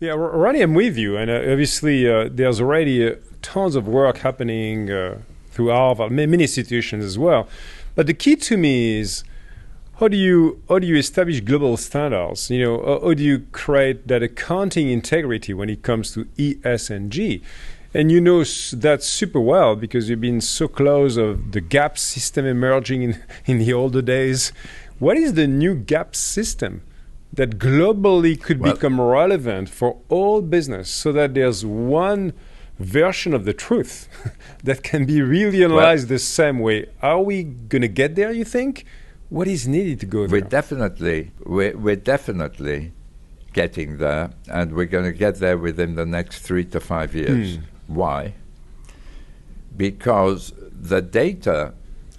Yeah, Ronnie, I'm with you. And obviously, there's already tons of work happening through Harvard, many institutions as well. But the key to me is how do you establish global standards? How do you create that accounting integrity when it comes to ESG? And you know that super well because you've been so close of the GAP system emerging in the older days. What is the new GAP system that globally could become relevant for all business so that there's one version of the truth that can be really analyzed the same way? Are we going to get there, you think? What is needed to go there? We're definitely getting there, and we're going to get there within the next 3 to 5 years. Why? Because the data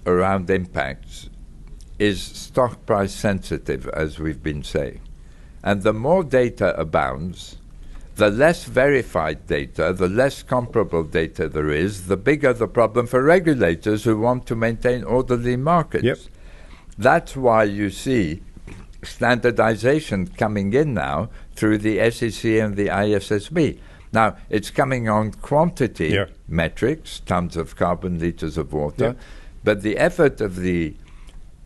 around impacts is stock price sensitive, as we've been saying. And the more data abounds, the less verified data, the less comparable data there is, the bigger the problem for regulators who want to maintain orderly markets. Yep. That's why you see standardization coming in now through the SEC and the ISSB. Now, it's coming on quantity metrics, tons of carbon, liters of water, but the effort of the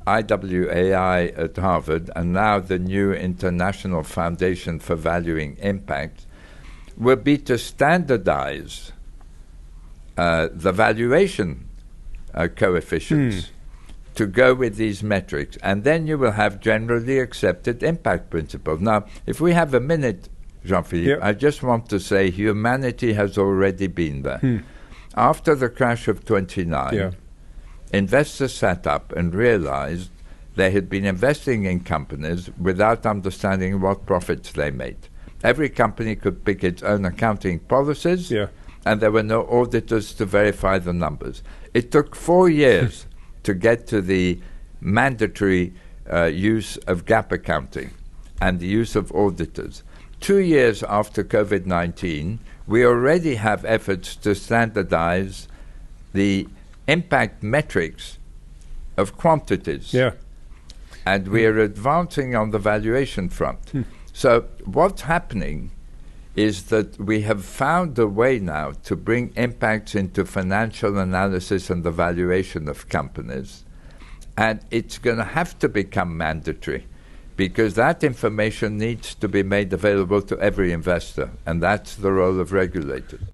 IWAI at Harvard and now the new International Foundation for Valuing Impact will be to standardize the valuation coefficients to go with these metrics. And then you will have generally accepted impact principles. Now, if we have a minute, Jean-Philippe, I just want to say humanity has already been there. After the crash of 29, investors sat up and realized they had been investing in companies without understanding what profits they made. Every company could pick its own accounting policies, and there were no auditors to verify the numbers. It took 4 years to get to the mandatory use of GAAP accounting and the use of auditors. 2 years after COVID-19, we already have efforts to standardize the impact metrics of quantities. And we are advancing on the valuation front. So what's happening is that we have found a way now to bring impacts into financial analysis and the valuation of companies. And it's going to have to become mandatory because that information needs to be made available to every investor. And that's the role of regulators.